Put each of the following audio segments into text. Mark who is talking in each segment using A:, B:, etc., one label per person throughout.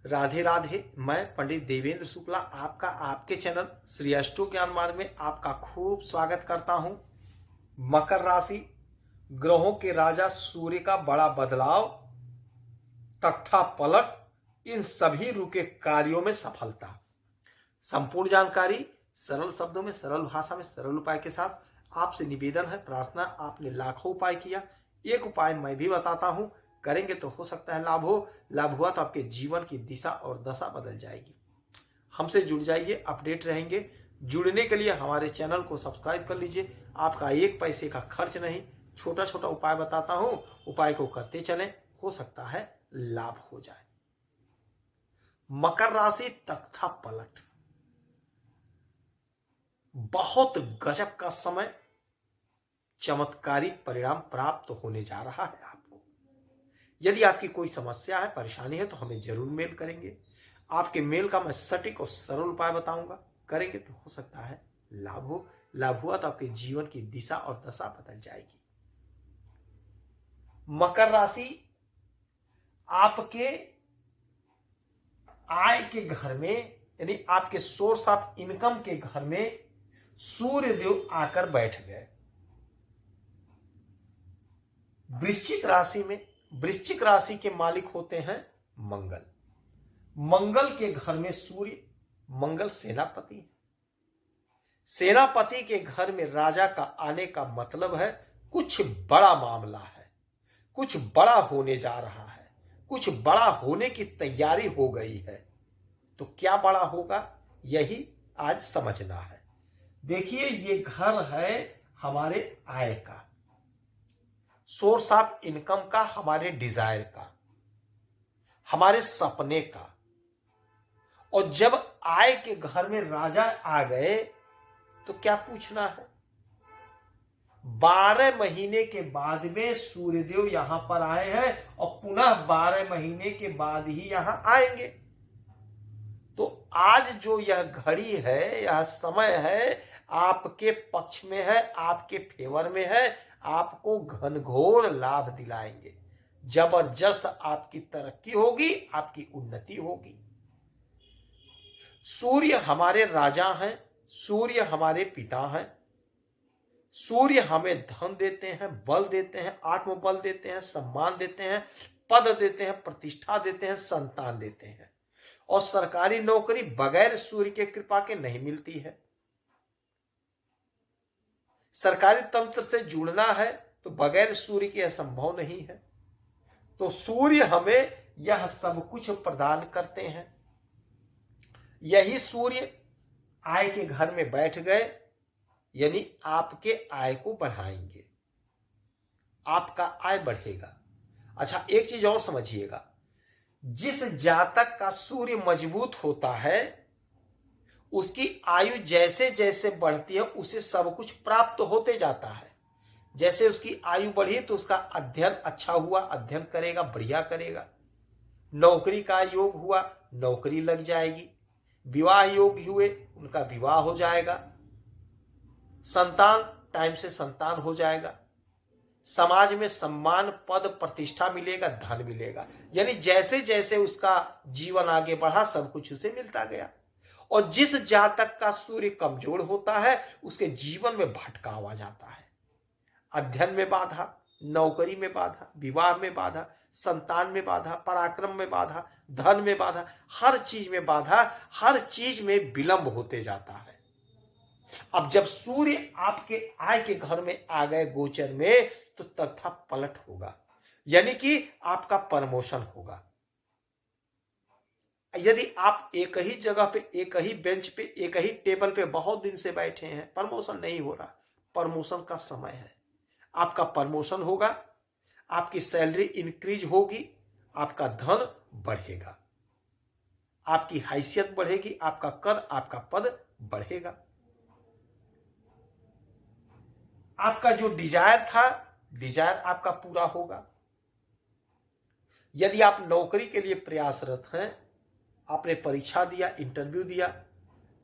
A: राधे राधे। मैं पंडित देवेंद्र शुक्ला आपका आपके चैनल श्री अष्टो ज्ञान मार्ग में आपका खूब स्वागत करता हूं। मकर राशि, ग्रहों के राजा सूर्य का बड़ा बदलाव, तख्ता पलट, इन सभी रुके कार्यों में सफलता। संपूर्ण जानकारी सरल शब्दों में, सरल भाषा में, सरल उपाय के साथ आपसे निवेदन है, प्रार्थना। आपने लाखों उपाय किया, एक उपाय मैं भी बताता हूं, करेंगे तो हो सकता है लाभ हो। लाभ हुआ तो आपके जीवन की दिशा और दशा बदल जाएगी। हमसे जुड़ जाइए, अपडेट रहेंगे। जुड़ने के लिए हमारे चैनल को सब्सक्राइब कर लीजिए। आपका एक पैसे का खर्च नहीं, छोटा छोटा उपाय बताता हूं, उपाय को करते चलें, हो सकता है लाभ हो जाए। मकर राशि, तख्ता पलट, बहुत गजब का समय, चमत्कारी परिणाम प्राप्त होने जा रहा है आपको। यदि आपकी कोई समस्या है, परेशानी है तो हमें जरूर मेल करेंगे। आपके मेल का मैं सटीक और सरल उपाय बताऊंगा, करेंगे तो हो सकता है लाभ हो। लाभ हुआ तो आपके जीवन की दिशा और दशा बदल जाएगी। मकर राशि, आपके आय के घर में, यानी आपके सोर्स ऑफ इनकम के घर में सूर्य देव आकर बैठ गए। वृश्चिक राशि में, वृश्चिक राशि के मालिक होते हैं मंगल। मंगल के घर में सूर्य, मंगल सेनापति है। सेनापति के घर में राजा का आने का मतलब है कुछ बड़ा मामला है, कुछ बड़ा होने जा रहा है, कुछ बड़ा होने की तैयारी हो गई है। तो क्या बड़ा होगा, यही आज समझना है। देखिए, ये घर है हमारे आय का, सोर्स ऑफ इनकम का, हमारे डिजायर का, हमारे सपने का। और जब आय के घर में राजा आ गए तो क्या पूछना है, 12 महीने के बाद में सूर्यदेव यहां पर आए हैं और पुनः 12 महीने के बाद ही यहां आएंगे। तो आज जो यह घड़ी है, यह समय है, आपके पक्ष में है, आपके फेवर में है, आपको घनघोर लाभ दिलाएंगे। जबरदस्त आपकी तरक्की होगी, आपकी उन्नति होगी। सूर्य हमारे राजा हैं, सूर्य हमारे पिता हैं। सूर्य हमें धन देते हैं, बल देते हैं, आत्मबल देते हैं, सम्मान देते हैं, पद देते हैं, प्रतिष्ठा देते हैं, संतान देते हैं। और सरकारी नौकरी बगैर सूर्य के कृपा के नहीं मिलती है। सरकारी तंत्र से जुड़ना है तो बगैर सूर्य के असंभव नहीं है। तो सूर्य हमें यह सब कुछ प्रदान करते हैं। यही सूर्य आय के घर में बैठ गए, यानी आपके आय को बढ़ाएंगे, आपका आय बढ़ेगा। अच्छा, एक चीज और समझिएगा, जिस जातक का सूर्य मजबूत होता है, उसकी आयु जैसे जैसे बढ़ती है उसे सब कुछ प्राप्त होते जाता है। जैसे उसकी आयु बढ़ी तो उसका अध्ययन अच्छा हुआ, अध्ययन करेगा, बढ़िया करेगा। नौकरी का योग हुआ, नौकरी लग जाएगी। विवाह योग हुए, उनका विवाह हो जाएगा। संतान, टाइम से संतान हो जाएगा। समाज में सम्मान, पद, प्रतिष्ठा मिलेगा, धन मिलेगा। यानी जैसे जैसे उसका जीवन आगे बढ़ा, सब कुछ उसे मिलता गया। और जिस जातक का सूर्य कमजोर होता है, उसके जीवन में भटकाव आ जाता है। अध्ययन में बाधा, नौकरी में बाधा, विवाह में बाधा, संतान में बाधा, पराक्रम में बाधा, धन में बाधा, हर चीज में बाधा, हर चीज में विलंब होते जाता है। अब जब सूर्य आपके आय के घर में आ गए गोचर में, तो तख्ता पलट होगा, यानी कि आपका प्रमोशन होगा। यदि आप एक ही जगह पे, एक ही बेंच पे, एक ही टेबल पे बहुत दिन से बैठे हैं, प्रमोशन नहीं हो रहा, प्रमोशन का समय है। आपका प्रमोशन होगा, आपकी सैलरी इंक्रीज होगी, आपका धन बढ़ेगा, आपकी हैसियत बढ़ेगी, आपका कद, आपका पद बढ़ेगा। आपका जो डिजायर था, डिजायर आपका पूरा होगा। यदि आप नौकरी के लिए प्रयासरत हैं, आपने परीक्षा दिया, इंटरव्यू दिया,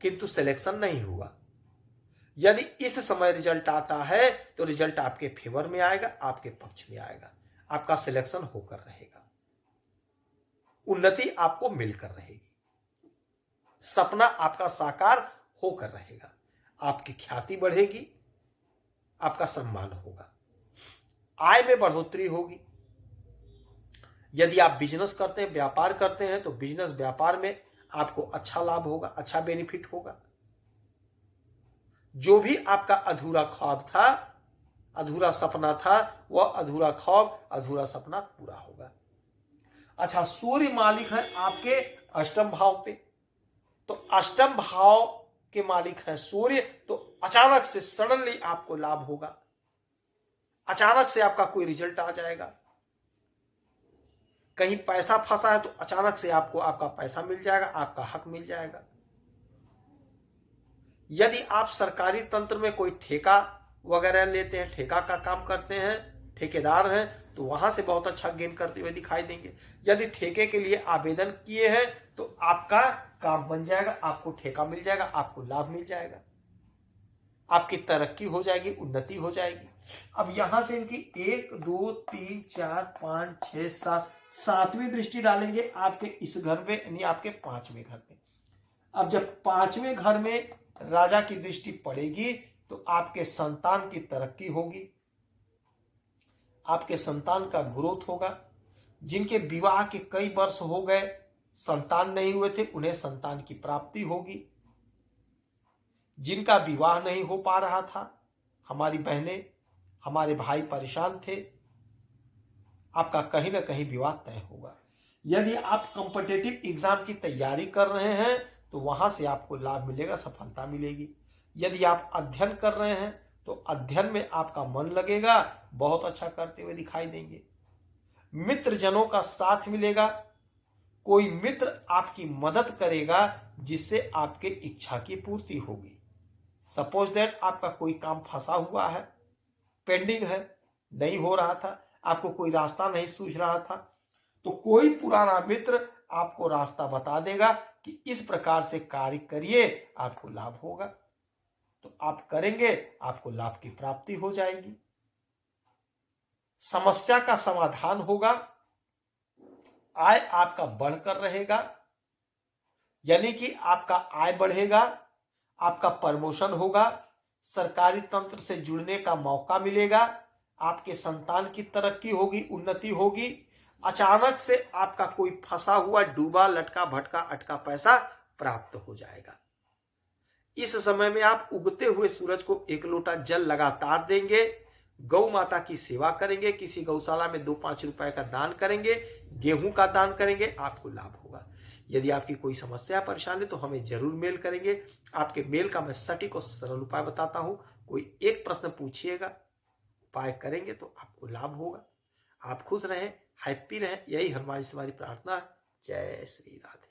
A: किंतु सिलेक्शन नहीं हुआ, यदि इस समय रिजल्ट आता है तो रिजल्ट आपके फेवर में आएगा, आपके पक्ष में आएगा, आपका सिलेक्शन होकर रहेगा। उन्नति आपको मिलकर रहेगी, सपना आपका साकार होकर रहेगा, आपकी ख्याति बढ़ेगी, आपका सम्मान होगा, आय में बढ़ोतरी होगी। यदि आप बिजनेस करते हैं, व्यापार करते हैं, तो बिजनेस व्यापार में आपको अच्छा लाभ होगा, अच्छा बेनिफिट होगा। जो भी आपका अधूरा ख्वाब था, अधूरा सपना था, वह अधूरा ख्वाब, अधूरा सपना पूरा होगा। अच्छा, सूर्य मालिक है आपके अष्टम भाव पे, तो अष्टम भाव के मालिक है सूर्य, तो अचानक से सडनली आपको लाभ होगा, अचानक से आपका कोई रिजल्ट आ जाएगा। कहीं पैसा फंसा है तो अचानक से आपको आपका पैसा मिल जाएगा, आपका हक मिल जाएगा। यदि आप सरकारी तंत्र में कोई ठेका वगैरह लेते हैं, ठेका का काम करते हैं, ठेकेदार हैं, तो वहां से बहुत अच्छा गेन करते हुए दिखाई देंगे। यदि ठेके के लिए आवेदन किए हैं तो आपका काम बन जाएगा, आपको ठेका मिल जाएगा, आपको लाभ मिल जाएगा, आपकी तरक्की हो जाएगी, उन्नति हो जाएगी। अब यहां से इनकी 1 2 3 4 5 6 7 सातवीं दृष्टि डालेंगे आपके इस घर में, यानी आपके 5वें घर में। अब जब 5वें घर में राजा की दृष्टि पड़ेगी तो आपके संतान की तरक्की होगी, आपके संतान का ग्रोथ होगा। जिनके विवाह के कई वर्ष हो गए, संतान नहीं हुए थे, उन्हें संतान की प्राप्ति होगी। जिनका विवाह नहीं हो पा रहा था, हमारी बहनें, हमारे भाई परेशान थे, आपका कहीं ना कहीं विवाह तय होगा। यदि आप कॉम्पिटिटिव एग्जाम की तैयारी कर रहे हैं तो वहां से आपको लाभ मिलेगा, सफलता मिलेगी। यदि आप अध्ययन कर रहे हैं तो अध्ययन में आपका मन लगेगा, बहुत अच्छा करते हुए दिखाई देंगे। मित्र जनों का साथ मिलेगा, कोई मित्र आपकी मदद करेगा जिससे आपके इच्छा की पूर्ति होगी। सपोज दैट आपका कोई काम फंसा हुआ है, पेंडिंग है, नहीं हो रहा था, आपको कोई रास्ता नहीं सूझ रहा था, तो कोई पुराना मित्र आपको रास्ता बता देगा कि इस प्रकार से कार्य करिए, आपको लाभ होगा। तो आप करेंगे, आपको लाभ की प्राप्ति हो जाएगी, समस्या का समाधान होगा, आय आपका बढ़कर रहेगा, यानी कि आपका आय बढ़ेगा, आपका प्रमोशन होगा, सरकारी तंत्र से जुड़ने का मौका मिलेगा, आपके संतान की तरक्की होगी, उन्नति होगी। अचानक से आपका कोई फंसा हुआ, डूबा, लटका भटका अटका पैसा प्राप्त हो जाएगा। इस समय में आप उगते हुए सूरज को 1 लोटा जल लगातार देंगे, गौ माता की सेवा करेंगे, किसी गौशाला में 2-5 रुपए का दान करेंगे, गेहूं का दान करेंगे, आपको लाभ होगा। यदि आपकी कोई समस्या परेशानी तो हमें जरूर मेल करेंगे। आपके मेल का मैं सटीक और सरल उपाय बताता हूं। कोई एक प्रश्न पूछिएगा, उपाय करेंगे तो आपको लाभ होगा। आप खुश रहें, हैप्पी रहें, यही हनुमान जी से हमारी प्रार्थना है। जय श्री राधे।